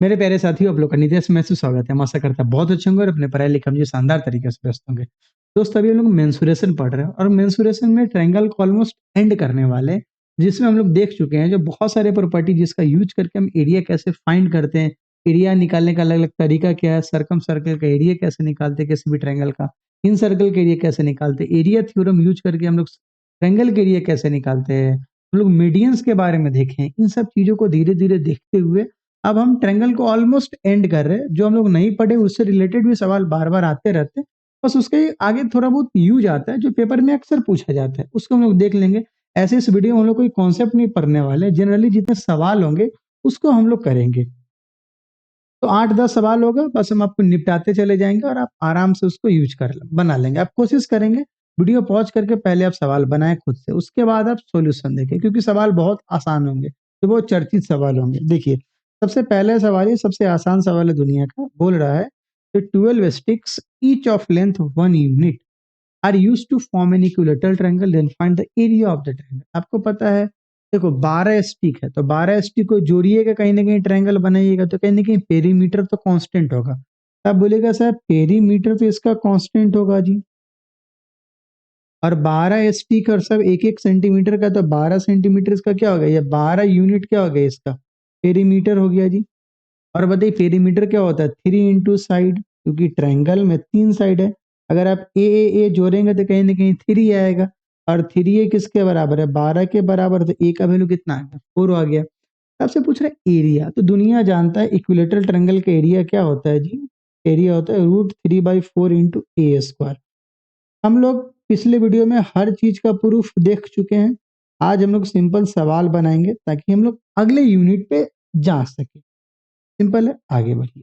मेरे प्यारे साथियों, आप लोग का नितेश में से स्वागत है। हम आशा करता है बहुत अच्छे होंगे और अपने पढ़ाई लिखाई में शानदार तरीके से व्यस्त होंगे। दोस्तों, अभी हम लोग मेंसुरेशन पढ़ रहे हैं और मेंसुरेशन में ट्रायंगल को ऑलमोस्ट एंड करने वाले हैं, जिसमें हम लोग देख चुके हैं जो बहुत सारे प्रॉपर्टी जिसका यूज करके हम एरिया कैसे फाइंड करते हैं, एरिया निकालने का अलग अलग तरीका क्या है, सर्कम सर्कल का एरिया कैसे निकालते हैं किसी भी ट्रायंगल का, इन सर्कल के एरिया कैसे निकालते हैं, एरिया थ्योरम यूज करके हम लोग ट्रायंगल के एरिया कैसे निकालते हैं, हम लोग मीडियंस के बारे में देखें। इन सब चीजों को धीरे धीरे देखते हुए अब हम ट्रायंगल को ऑलमोस्ट एंड कर रहे हैं। जो हम लोग नहीं पढ़े उससे रिलेटेड भी सवाल बार बार आते रहते हैं, बस उसके आगे थोड़ा बहुत यूज आता है जो पेपर में अक्सर पूछा जाता है, उसको हम लोग देख लेंगे। ऐसे इस वीडियो में हम लोग कोई कॉन्सेप्ट नहीं पढ़ने वाले, जनरली जितने सवाल होंगे उसको हम लोग करेंगे। तो 8-10 सवाल होगा, बस हम आपको निपटाते चले जाएंगे और आप आराम से उसको यूज कर बना लेंगे। आप कोशिश करेंगे वीडियो पॉज करके पहले आप सवाल बनाएं खुद से, उसके बाद आप सॉल्यूशन देखें, क्योंकि सवाल बहुत आसान होंगे, तो वो चर्चित सवाल होंगे। देखिए, सबसे पहले सवाल, ये सबसे आसान सवाल है दुनिया का, बोल रहा है कि 12 sticks each of length 1 unit are used to form an equilateral triangle, then find the area of the triangle. आपको पता है, देखो 12 स्टिक है तो 12 स्टिक को जोड़िएगा, कहीं ना कहीं ट्रायंगल बनाइएगा, तो कहीं ना कहीं पेरीमीटर तो कांस्टेंट होगा। अब बोलेगा साहब पेरीमीटर तो इसका कांस्टेंट होगा जी, और 12 स्टिक और सब 1-1 सेंटीमीटर का, तो 12 सेंटीमीटर इसका क्या हो गया, ये 12 यूनिट क्या हो गया, इसका पेरीमीटर हो गया जी। और बताइए पेरीमीटर क्या होता है, 3 इंटू साइड, क्योंकि ट्रायंगल में 3 साइड है। अगर आप ए जोड़ेंगे तो कहीं ना कहीं 3 आएगा, और 3 ए किसके बराबर है, 12 के बराबर, तो ए का वैल्यू कितना आ गया, 4 आ गया। आपसे पूछ रहे हैं एरिया, तो दुनिया जानता है इक्विलेटरल ट्रायंगल का एरिया क्या होता है जी, एरिया होता है √3/4 इंटू ए स्क्वायर। हम लोग पिछले वीडियो में हर चीज का प्रूफ देख चुके हैं। आज हम लोग सिंपल सवाल बनाएंगे ताकि हम लोग अगले यूनिट पे जा सके। सिंपल है, आगे बढ़िए।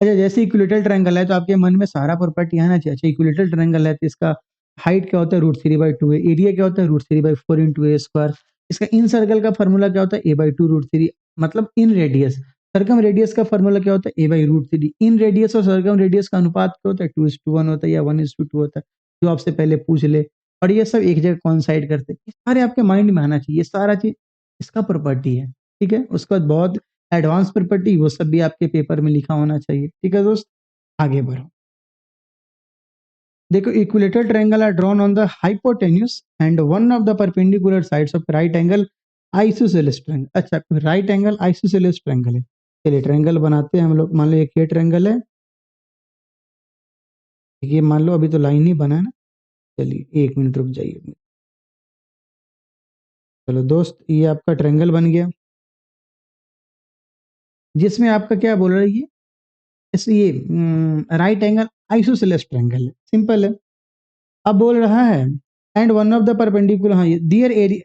अच्छा, जैसे इक्विलेटरल ट्रायंगल है तो आपके मन में सारा प्रॉपर्टी आना चाहिए। अच्छा, इक्विलेटरल ट्रायंगल है तो इसका हाइट क्या होता है, √3/2 है, एरिया क्या होता है, √3/4 इंटू ए स्क्वायर। इसका इन सर्कल का फॉर्मूला क्या होता है, a/2 √3, मतलब इन रेडियस। सर्कम रेडियस का फॉर्मूला क्या होता है, a/√3। इन रेडियस और सर्कम रेडियस का अनुपात क्या होता है, 2:1 होता है या 1:2 होता है, जो आपसे पहले पूछ ले। और ये सब एक जगह कॉइंसाइड करते हैं, ये सारे आपके माइंड में आना चाहिए। ये सारा चीज इसका प्रॉपर्टी है, ठीक है। उसके बाद बहुत एडवांस प्रॉपर्टी, वो सब भी आपके पेपर में लिखा होना चाहिए, ठीक है दोस्त। आगे बढ़ो। देखो, equilateral triangle are drawn on the hypotenuse and one of the perpendicular sides of right angle isosceles triangle. अच्छा, राइट एंगल आइसोसेलेस ट्रायंगल है। चलिए ट्रायंगल बनाते हैं हम लोग। मान लो एक ये ट्रायंगल है, ये मान लो अभी तो लाइन ही बना है ना। चलिए 1 मिनट रुक जाइए। चलो दोस्त, ये आपका ट्रायंगल बन गया, जिसमें आपका क्या बोल रहा है, ये राइट एंगल आइसोसेलेस ट्रायंगल है। सिंपल है। अब बोल रहा है and one of the perpendicular, हाँ डियर एरिया,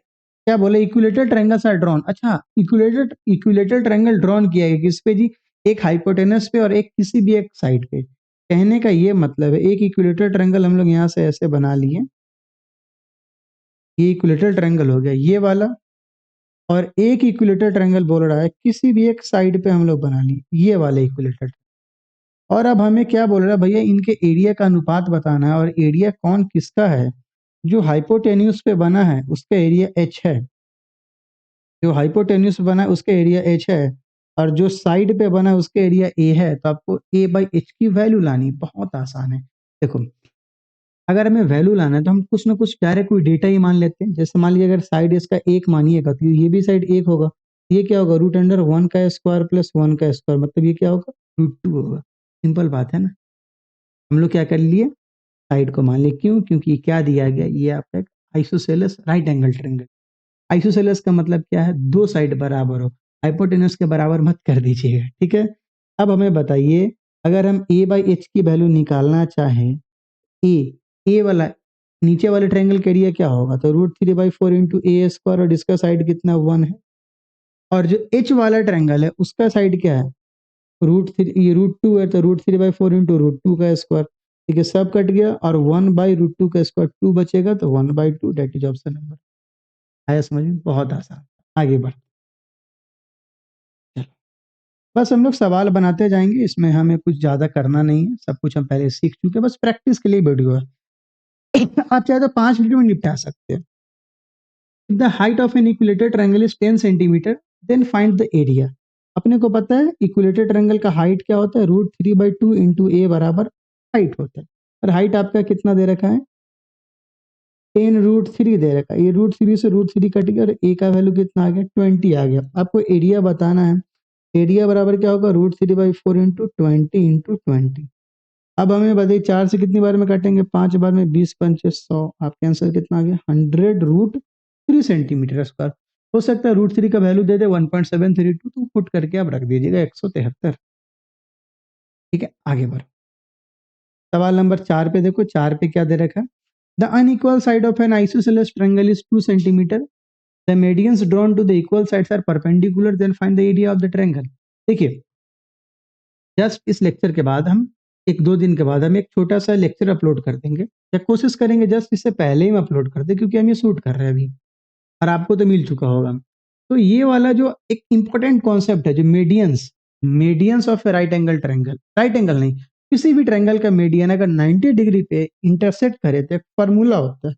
क्या बोले, इक्विलेटरल ट्रायंगल्स आर ड्रॉन। अच्छा, इक्विलेटरल ट्रायंगल ड्रॉन किया है किस पे जी, एक हाइपोटेनस पे और एक किसी भी एक साइड पे। कहने का ये मतलब है, एक इक्विलेटरल ट्रायंगल हम लोग यहाँ से ऐसे बना लिए, ये इक्विलेटरल ट्रायंगल हो गया ये वाला, और एक इक्विलेटरल ट्रायंगल बोल रहा है किसी भी एक साइड पे हम लोग बना लिए, ये वाले इक्विलेटरल। और अब हमें क्या बोल रहा है भैया, इनके एरिया का अनुपात बताना है, और एरिया कौन किसका है, जो हाइपोटेन्यूज पे बना है उसका एरिया h है, जो हाइपोटेन्यूज बना है उसका एरिया h है, और जो साइड पे बना है उसका एरिया a है। तो आपको a/h की वैल्यू लानी बहुत आसान है। देखो, अगर हमें वैल्यू लाना है तो हम कुछ ना कुछ डायरेक्ट कोई डेटा ही मान लेते हैं। जैसे मान लीजिए अगर साइड इसका 1 मानिएगा तो ये भी साइड 1 होगा। ये क्या होगा, √1 का स्क्वायर प्लस 1 का स्क्वायर, मतलब ये क्या होगा, √2 होगा। सिंपल बात है ना। हम लोग क्या कर लिए, साइड को मान लिए। क्यों, क्योंकि क्या दिया गया, ये आपका एक isosceles right angle triangle. Isosceles का मतलब क्या है, दो साइड बराबर हो, हाइपोटेनस के बराबर मत कर दीजिएगा, ठीक है। अब हमें बताइए, अगर हम a/h की वैल्यू निकालना चाहें, ए वाला नीचे वाले ट्रायंगल का एरिया क्या होगा, तो √3/4 इंटू ए स्क्वायर, और इसका साइड कितना 1 है। और जो h वाला ट्रायंगल है उसका साइड क्या है, √3, ये √2 है, तो √3/4 इंटू √2 का स्क्वायर। ठीक है, सब कट गया, और 1/√2 का स्क्वायर 2 बचेगा, तो 1/2, डेट इज ऑप्शन नंबर। आया समझ में, बहुत आसान। आगे बढ़, चलो बस हम लोग सवाल बनाते जाएंगे, इसमें हमें कुछ ज्यादा करना नहीं है, सब कुछ हम पहले सीख चुके हैं, बस प्रैक्टिस के लिए वीडियो है। आप चाहे तो 5 मिनट में निपटा सकते हैं। If the height of an equilateral triangle is 10 centimeter, then find the area. अपने को पता है इक्विलेटरल ट्रायंगल का हाइट क्या होता है, √3/2 इंटू ए बराबर हाइट होता है। और हाइट आपका कितना दे रखा है, 10√3 दे रखा है। ये √3 से √3 कट गया और ए का वैल्यू कितना आ गया, 20 आ गया। आपको एरिया बताना है, एरिया बराबर क्या होगा, √3/4 इंटू 20 इंटू 20। अब हमें बताइए 4 से कितनी बार में काटेंगे, 5 बार में, 20 पंचे 100। आपका आंसर कितना आ गया, 100√3 सेंटीमीटर स्क्वायर। हो सकता है √3 का वैल्यू दे दे 1.732, तो पुट करके आप रख दीजिएगा 173। ठीक है, आगे बढ़ो। सवाल नंबर 4 पे देखो, 4 पे क्या दे रखा है, the unequal side of an isosceles triangle is 2 centimetre, the medians drawn to the equal sides are perpendicular, then find the area of the triangle. देखिए, जस्ट इस लेक्चर के बाद हम 1-2 दिन के बाद हम एक छोटा सा लेक्चर अपलोड कर देंगे, या कोशिश करेंगे जस्ट इससे पहले ही हम अपलोड कर दें, क्योंकि हम ये शूट कर रहे हैं अभी और आपको तो मिल चुका होगा। तो ये वाला जो एक इंपॉर्टेंट कॉन्सेप्ट है, जो medians, medians of A right angle triangle, right angle नहीं, किसी भी ट्रायंगल का मीडियन अगर 90 डिग्री पे इंटरसेक्ट करे तो एक फार्मूला होता है।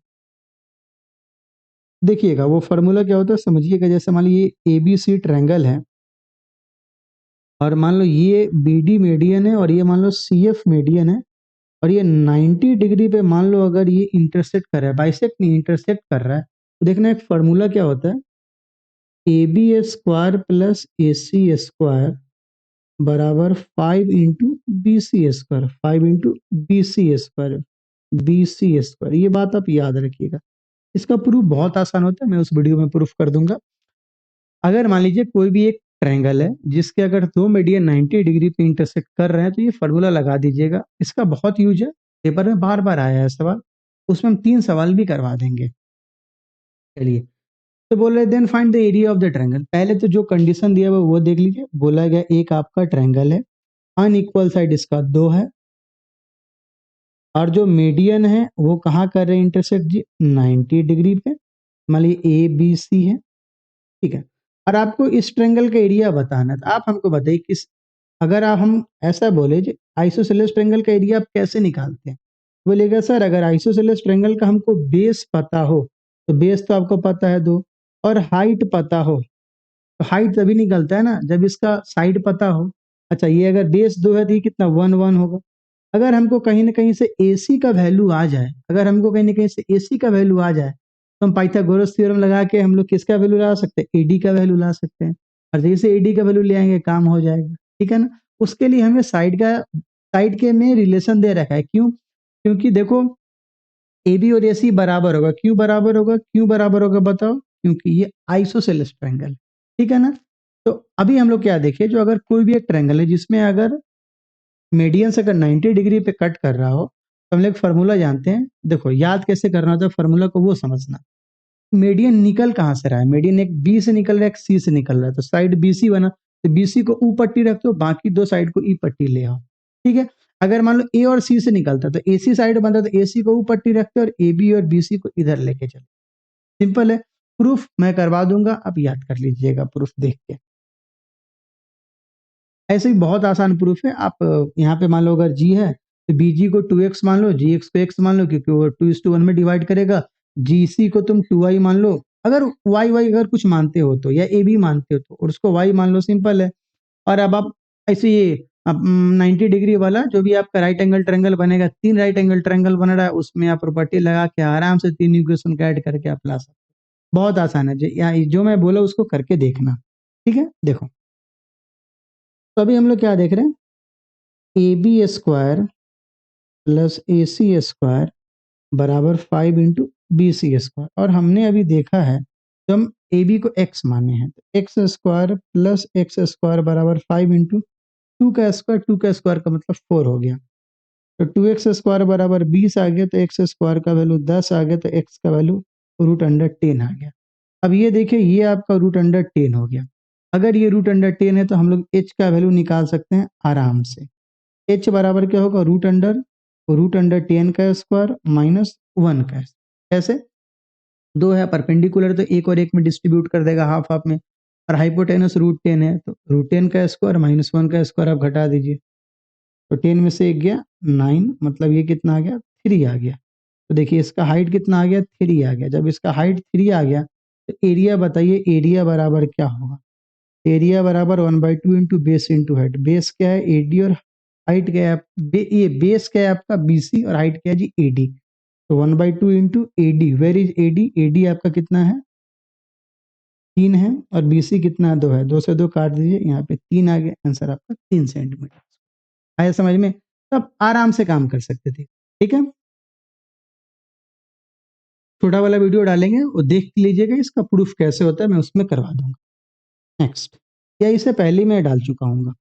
देखिएगा वो फार्मूला क्या होता है, समझिएगा। जैसे मान लीजिए ABC ट्रायंगल है और मान लो ये BD मीडियन है और ये मान लो CF मीडियन है, और ये 90 डिग्री पे मान लो अगर ये इंटरसेक्ट कर रहा है, बाइसेक्ट नहीं, इंटरसेक्ट कर रहा है, तो देखना एक फार्मूला क्या होता है, AB² प्लस AC² बराबर 5 into BC², 5 into BC², BC²। ये बात आप याद रखिएगा। इसका प्रूफ बहुत आसान होता है, मैं उस वीडियो में प्रूफ कर दूंगा। अगर मान लीजिए कोई भी एक ट्रायंगल है जिसके अगर दो मीडियन 90 डिग्री पे इंटरसेक्ट कर रहे हैं, तो ये फार्मूला लगा दीजिएगा। इसका बहुत यूज है, पेपर में बार बार आया है सवाल, उसमें हम 3 सवाल भी करवा देंगे। चलिए, तो बोल रहे then find the area of the triangle. पहले तो जो कंडीशन दिया हुआ वो देख लीजिए। बोला गया एक आपका ट्रायंगल है, अनइक्वल साइड इसका 2 है, और जो मीडियन है वो कहाँ कर रहे हैं इंटरसेक्ट जी, 90 डिग्री पे। मान लीजिए ABC है, ठीक है। और आपको इस ट्रायंगल का एरिया बताना है, तो आप हमको बताइए किस, अगर आप हम ऐसा बोले जी आइसोसेलेस ट्रायंगल का एरिया आप कैसे निकालते हैं, बोलेगा सर अगर आइसोसेलेस ट्रायंगल का हमको बेस पता हो, तो बेस तो आपको पता है 2, और हाइट पता हो, तो हाइट तभी निकलता है ना जब इसका साइड पता हो। अच्छा, ये अगर बेस 2 है तो ये कितना 1 होगा। अगर हमको कहीं ना कहीं से AC का वैल्यू आ जाए, अगर हमको कहीं ना कहीं से AC का वैल्यू आ जाए, तो हम पाइथागोरस थ्योरम लगा के हम लोग किसका वैल्यू ला सकते हैं, AD का वैल्यू ला सकते हैं। और जैसे AD का वैल्यू ले आएंगे काम हो जाएगा, ठीक है ना। उसके लिए हमें साइड के में रिलेशन दे रखा है, क्यों, क्योंकि देखो AB और AC बराबर होगा, क्यों बराबर होगा, क्यों बराबर होगा बताओ, क्योंकि ये आइसोसेलेस ट्रायंगल, ठीक है ना। तो अभी हम लोग क्या देखिए, जो अगर कोई भी एक ट्रायंगल है जिसमें अगर मीडियन से अगर 90 डिग्री पे कट कर रहा हो, तो हम लोग फार्मूला जानते हैं। देखो याद कैसे करना होता है फार्मूला को, वो समझना। मीडियन निकल कहाँ से रहा है, मीडियन एक B से निकल रहा है, एक C से निकल रहा है, तो साइड BC बना, तो BC को U पट्टी रख दो, बाकी 2 साइड को E पट्टी ले आओ, ठीक है। अगर मान लो A और C से निकलता तो AC साइड बनता, तो AC को U पट्टी रखते और AB और BC को इधर लेके चलो। सिंपल है। प्रूफ मैं करवा दूंगा, आप याद कर लीजिएगा प्रूफ देख के। ऐसे ही बहुत आसान प्रूफ है। आप यहाँ पे मान लो अगर G है तो BG को 2x मान लो, GX को x मान लो, क्योंकि वो 2:1 में डिवाइड करेगा। GC को तुम 2y मान लो, अगर y अगर कुछ मानते हो तो, या AB मानते हो तो, और उसको y मान लो, सिंपल है। और अब आप ऐसे ये अब 90 डिग्री वाला जो भी आपका राइट एंगल ट्रायंगल बनेगा, 3 राइट एंगल ट्रायंगल बन रहा है, उसमें आप प्रॉपर्टी लगा के आराम से 3 इक्वेशन का ऐड करके आप ला सकते हो। बहुत आसान है, जो मैं बोला उसको करके देखना, ठीक है। देखो, तो अभी हम लोग क्या देख रहे हैं, AB² प्लस AC² बराबर 5 इंटू BC²। और हमने अभी देखा है, तो हम AB को x माने हैं, तो x² प्लस x² बराबर 5 इंटू 2 का मतलब 4 हो गया। तो 2x² बराबर 20 आ गया, तो x² का वैल्यू 10 आ गया, तो x का वैल्यू √10 आ गया। अब ये देखिए, ये आपका √10 हो गया। अगर ये √10 है तो हम लोग h का वैल्यू निकाल सकते हैं आराम से। h बराबर क्या होगा, √10 का स्क्वायर माइनस 1 का। कैसे, 2 है परपेंडिकुलर, तो एक और एक में डिस्ट्रीब्यूट कर देगा हाफ हाफ में, और हाइपोटेनस √10 है, तो √10 का स्क्वायर माइनस 1 का स्क्वायर आप घटा दीजिए, तो 10 में से 1 गया 9, मतलब ये कितना आ गया, 3 आ गया। तो देखिए इसका हाइट कितना आ गया, 3 आ गया। जब इसका हाइट 3 आ गया, तो एरिया बताइए, एरिया बराबर क्या होगा, एरिया बराबर 1/2 into base into height. Base क्या है एडी और हाइट क्या है ये बेस क्या है आपका बीसी और हाइट क्या है जी एडी। तो 1/2 into AD. Where is AD? AD आपका कितना है 3 है और बीसी कितना है 2 है। 2 से 2 काट दीजिए यहाँ पे 3 आ गया। आंसर आपका 3 सेंटीमीटर। आया समझ में? तब आराम से काम कर सकते थे। ठीक है, छोटा वाला वीडियो डालेंगे वो देख लीजिएगा इसका प्रूफ कैसे होता है, मैं उसमें करवा दूंगा। नेक्स्ट, या इसे पहले ही मैं डाल चुका हूँ।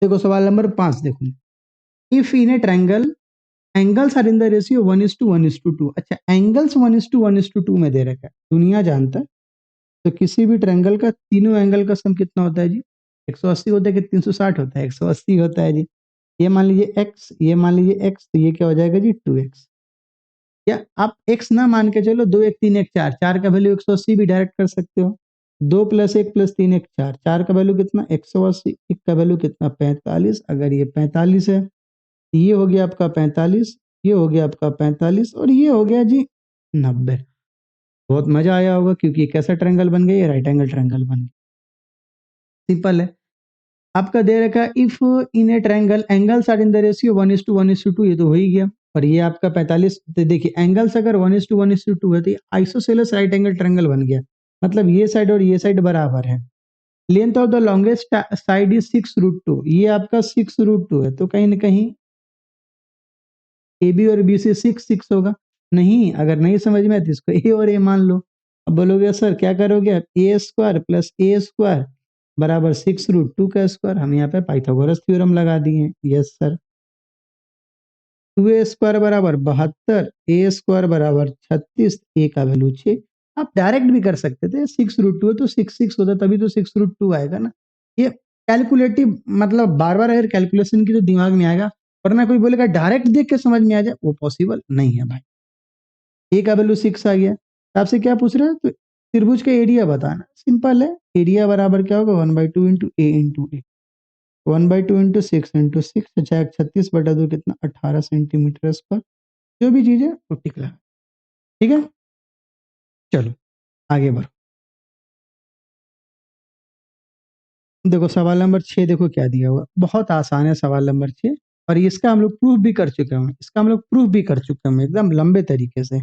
देखो सवाल नंबर 5 देखो। If in a triangle angles are in the ratio 1:1:2। अच्छा, एंगल्स 1:1:2 में दे रखा है, दुनिया जानता है। तो किसी भी ट्रायंगल का तीनों एंगल का सम कितना होता है जी? 180 होता है कि 360 होता है? 180 होता है जी। ये मान लीजिए x, ये मान लीजिए x, तो ये क्या हो जाएगा जी 2x। या आप x ना मान के चलो, 2 1 3 1 4, 4 का वैल्यू 180 भी डायरेक्ट कर सकते हो। 2 + 1 + 3 1 4, 4 का वैल्यू कितना 180, 1 का वैल्यू कितना 45। अगर ये 45 है, ये हो गया आपका 45, ये हो गया आपका 45 और ये हो गया जी 90। बहुत मजा आया होगा क्योंकि ये कैसा ट्रायंगल बन गया? ये राइट एंगल ट्रायंगल बन गया। सिंपल है। आपका दे रखा है if in a triangle angles are in the ratio 1:1:2, ये तो हो ही गया। और ये आपका 45, तो देखिए एंगल्स अगर 1:1:2 है तो ये आइसोसेलेस राइट एंगल ट्रायंगल बन गया। मतलब ये साइड और ये साइड बराबर है। Length of the longest side is 6√2, ये आपका 6√2 है। तो कहीं ना कहीं ए बी और बी से 6 होगा। नहीं, अगर नहीं समझ में आए तो इसको ए और ए मान लो। अब बोलोगे सर क्या करोगे आप? ए स्क्वायर प्लस ए स्क्वायर बराबर 6√2 का स्क्वायर। हम यहाँ पे पाइथागोरस थ्योरम लगा दिए। Yes sir. 2a स्क्वायर बराबर 72, ए स्क्वायर बराबर 36, ए का वैल्यू 6। आप डायरेक्ट भी कर सकते थे, 6√2 है तो 6 होता, तभी तो 6√2 आएगा ना। ये कैलकुलेटिव, मतलब बार बार अगर कैलकुलेशन की तो दिमाग में आएगा, वरना कोई बोलेगा डायरेक्ट देख के समझ में आ जाए, वो पॉसिबल नहीं है भाई। ए का वैल्यू 6 आ गया। तो आपसे क्या पूछ रहे हैं? तो त्रिभुज का एरिया बताना। सिंपल है, एरिया बराबर क्या होगा 1/2 इंटू ए इंटू ए। 1/2 इंटू 6 अच्छा 36/2 कितना 18 सेंटीमीटर स्क्वायर। जो भी चीज है वो टिक लगा। ठीक है, चलो आगे बढ़ो। देखो सवाल नंबर 6 देखो क्या दिया हुआ, बहुत आसान है सवाल नंबर 6। और इसका हम लोग प्रूफ भी कर चुके हैं, एकदम लंबे तरीके से।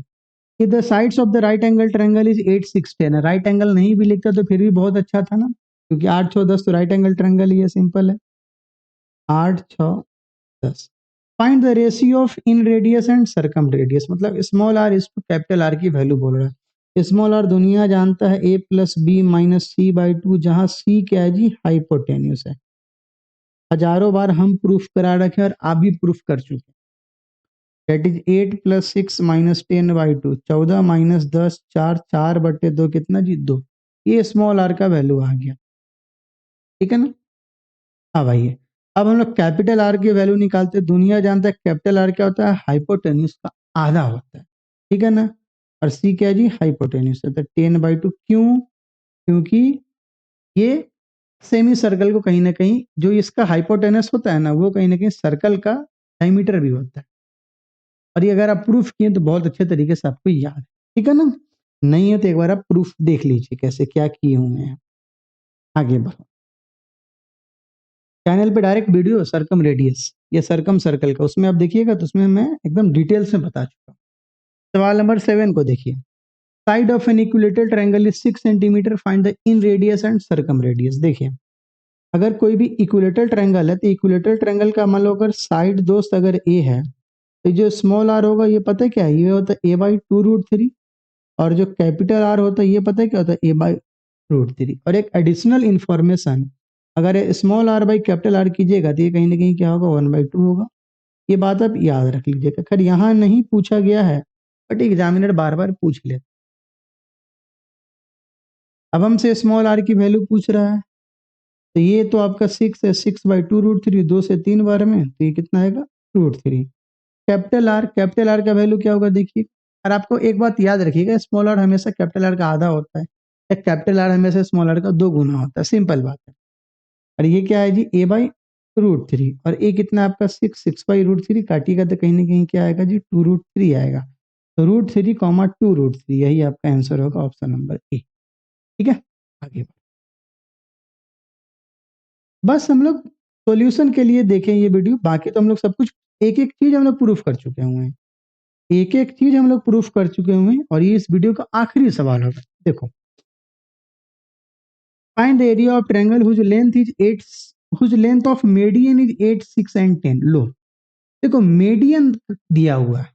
कि the sides of the right angle triangle is 8 6 10। Right angle नहीं भी लिखता तो फिर भी बहुत अच्छा था ना, क्योंकि 8 6 10 तो राइट एंगल ट्रायंगल ही है। सिंपल है, 8 6 10। Find the ratio of inradius and circumradius. मतलब स्मॉल आर इस कैपिटल आर की वैल्यू बोल रहा है। स्मॉल आर दुनिया जानता है a + b - c/2, जहां c क्या है जी हाइपोटेन्यूस है। हजारों बार हम प्रूफ करा रखे और आप भी प्रूफ कर चुके। दैट इज 8 + 6 - 10/2, 14 - 10 4, 4/2 कितना जी 2। ये स्मॉल आर का वैल्यू आ गया। ठीक है ना। हाँ भाई, अब हम लोग कैपिटल आर की वैल्यू निकालते। दुनिया जानता है कैपिटल आर क्या होता है? हाइपोटेन्यूस का आधा होता है। ठीक है ना। और सी क्या है जी हाइपोटेन्यूस है। तो 10/2 क्यों? क्योंकि ये सेमी सर्कल को कहीं ना कहीं, जो इसका हाइपोटेनस होता है ना, वो कहीं ना कहीं सर्कल का डायमीटर भी होता है। और ये अगर आप प्रूफ किए तो बहुत अच्छे तरीके से आपको याद है। ठीक है ना। नहीं है तो एक बार आप प्रूफ देख लीजिए कैसे क्या किए हुए हैं। आगे बढ़ो। चैनल पे डायरेक्ट वीडियो सरकम रेडियस या सरकम सर्कल का, उसमें आप देखिएगा तो उसमें मैं एकदम डिटेल्स में बता चुका हूँ। सवाल नंबर 7 को देखिए। Side of an equilateral triangle is 6 centimetre, find the inradius and circumradius. देखिए, अगर कोई भी इक्विलेटरल ट्रायंगल है तो इक्विलेटरल ट्रायंगल का मान लो अगर साइड दोस्त अगर ए है, तो जो स्मॉल आर होगा ये पता है क्या है? ये होता है a/2√3। और जो कैपिटल आर होता है ये पता है क्या होता है? a/√3। और एक एडिशनल इंफॉर्मेशन, अगर small R by capital R कीजिएगा तो ये कहीं ना कहीं क्या होगा 1/2 होगा। ये बात आप याद रख लीजिएगा। खैर यहाँ नहीं पूछा गया है, बट एग्जामिनर बार बार पूछ ले। अब हमसे स्मॉल आर की वैल्यू पूछ रहा है, तो ये तो आपका 6 है। 6/2√3, 2 से 3 बार में, तो ये कितना आएगा √3। कैपिटल आर का वैल्यू क्या होगा देखिए। और आपको एक बात याद रखिएगा, स्मॉल आर हमेशा कैपिटल आर का आधा होता है, या कैपिटल आर हमेशा स्मॉल आर का 2 गुना होता है। सिंपल बात है। और ये क्या है जी a/√3। और ए कितना आपका 6/√3 काटिएगा तो कहीं ना कहीं क्या आएगा जी 2√3 आएगा। तो √3, 2√3, यही आपका आंसर होगा ऑप्शन नंबर ए। ठीक है, आगे बस हम लोग सॉल्यूशन के लिए देखें ये वीडियो, बाकी तो हम लोग सब कुछ एक-एक चीज़ हम लोग प्रूफ कर चुके हुए हैं। एक-एक चीज़ हम लोग प्रूफ कर चुके हुए हैं और ये इस वीडियो का आखिरी सवाल होगा। देखो, find the area of triangle whose length of median is 8, 6 and 10। लो, देखो मीडियन दिया हुआ है,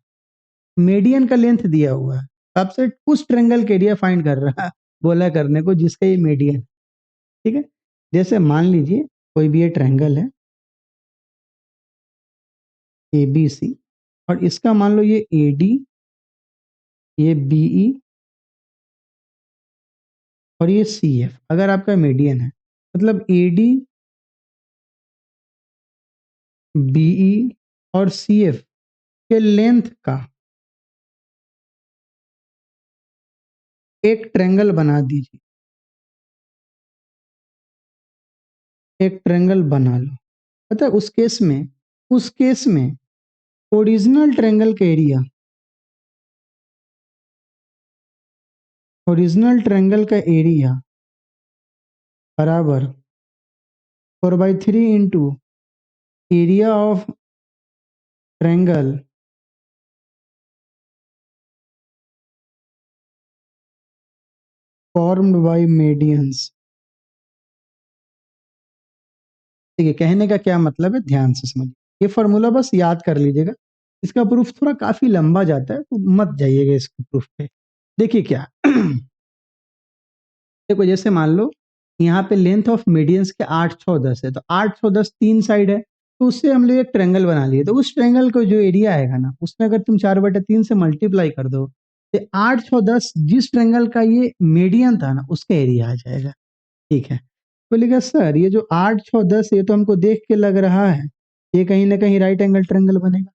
मीडियन का लेंथ दिया हुआ है। आपसे उस ट्रायंगल का एरिया फाइंड कर रहा है, बोला करने को जिसका ये मीडियन, ठीक है? जैसे मान लीजिए कोई भी ये ट्रायंगल है एबीसी और इसका मान लो ये एडी, ये बीई और ये सीएफ अगर आपका मीडियन है, मतलब एडी, बीई और सीएफ के लेंथ का एक ट्रायंगल बना दीजिए, एक ट्रायंगल बना लो। पता है उस केस में ओरिजिनल ट्रायंगल का एरिया, ओरिजिनल ट्रायंगल का एरिया बराबर 4/3 into area of triangle formed by medians. ठीक है, कहने का क्या मतलब है ध्यान से समझिए, ये फॉर्मूला बस याद कर लीजिएगा। इसका प्रूफ थोड़ा काफी लंबा जाता है तो मत जाइएगा इसके प्रूफ पे। देखिए क्या देखो जैसे मान लो यहाँ पे लेंथ ऑफ मीडियंस के 8, 6, 10 है, तो 8, 6, 10 तीन साइड है, तो उससे हम लोग एक ट्रायंगल बना लिए। तो उस ट्रायंगल को जो एरिया आएगा ना, उसमें अगर तुम 4/3 से मल्टीप्लाई कर दो तो 8, 6, 10 जिस ट्रायंगल का ये मीडियन था ना उसका एरिया आ जाएगा। ठीक है, बोलेगा सर ये जो 8, 6, 10 ये तो हमको देख के लग रहा है ये कहीं ना कहीं राइट एंगल ट्रायंगल बनेगा।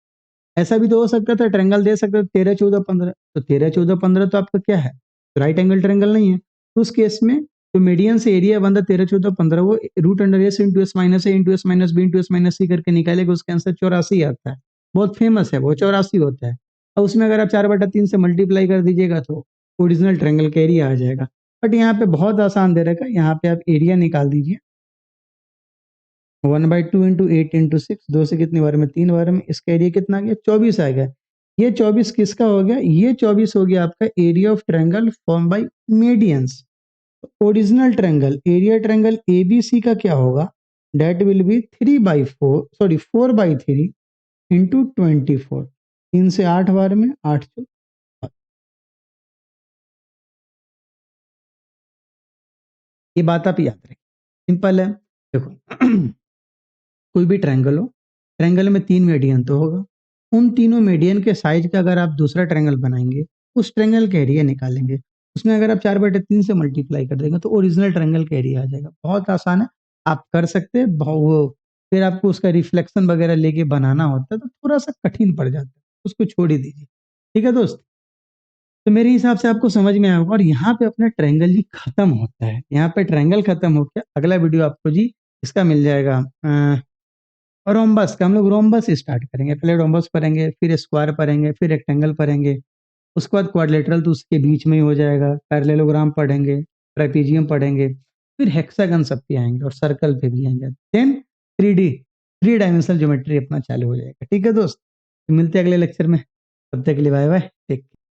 ऐसा भी तो हो सकता था, ट्रायंगल दे सकते थे 13, 14, 15, तो 13, 14, 15 तो आपका क्या है, राइट एंगल ट्रायंगल नहीं है। तो उस केस में तो मीडियन से एरिया बनता 13, 14, 15, वो root under S into S minus A into S minus B into S minus C करके निकालेगा, उसका आंसर 84 आता है। बहुत फेमस है वो, 84 होता है। और उसमें अगर आप 4/3 से मल्टीप्लाई कर दीजिएगा तो ओरिजिनल ट्रायंगल का एरिया आ जाएगा। बट यहाँ पे बहुत आसान दे रखा है, यहाँ पे आप एरिया निकाल दीजिए 1/2 इंटू 8 इंटू 6, 2 से कितनी बार में, 3 बार में, इसका एरिया कितना आ गया 24 आ गया। ये 24 किसका हो गया, ये 24 हो गया आपका area of triangle form by medians. Original triangle area triangle ABC का क्या होगा, that will be 3/4 sorry 4/3 into 24, 3 से 8 बार में 8 ये बात आप याद रखें, सिंपल है। देखो कोई भी ट्रायंगल हो, ट्रायंगल में 3 मीडियन तो होगा, उन तीनों मीडियन के साइज का अगर आप दूसरा ट्रायंगल बनाएंगे, उस ट्रायंगल का एरिया निकालेंगे, उसमें अगर आप 4/3 से मल्टीप्लाई कर देंगे तो ओरिजिनल ट्रायंगल का एरिया आ जाएगा। बहुत आसान है, आप कर सकते हैं। वो फिर आपको उसका रिफ्लेक्शन वगैरह लेके बनाना होता है तो थोड़ा सा कठिन पड़ जाता है, उसको छोड़ ही दीजिए। ठीक है दोस्त, तो मेरे हिसाब से आपको समझ में आया होगा। और यहाँ पे अपना ट्रायंगल जी खत्म होता है, यहाँ पे ट्रायंगल खत्म हो गया। अगला वीडियो आपको जी इसका मिल जाएगा रोम्बस का। हम लोग रोम्बस स्टार्ट करेंगे, पहले रोम्बस पढ़ेंगे, फिर स्क्वायर पढ़ेंगे, फिर रेक्टेंगल पढ़ेंगे, उसके बाद क्वाड्रिलेटरल तो उसके बीच में ही हो जाएगा, पैरेललोग्राम पढ़ेंगे, ट्रेपीजियम पढ़ेंगे, फिर हेक्सागन सब पे आएंगे और सर्कल पे भी आएंगे। देन 3D, 3 डायमेंशनल ज्योमेट्री अपना चालू हो जाएगा। ठीक है दोस्त, तो मिलते हैं अगले लेक्चर में, तब तक के लिए बाय बाय।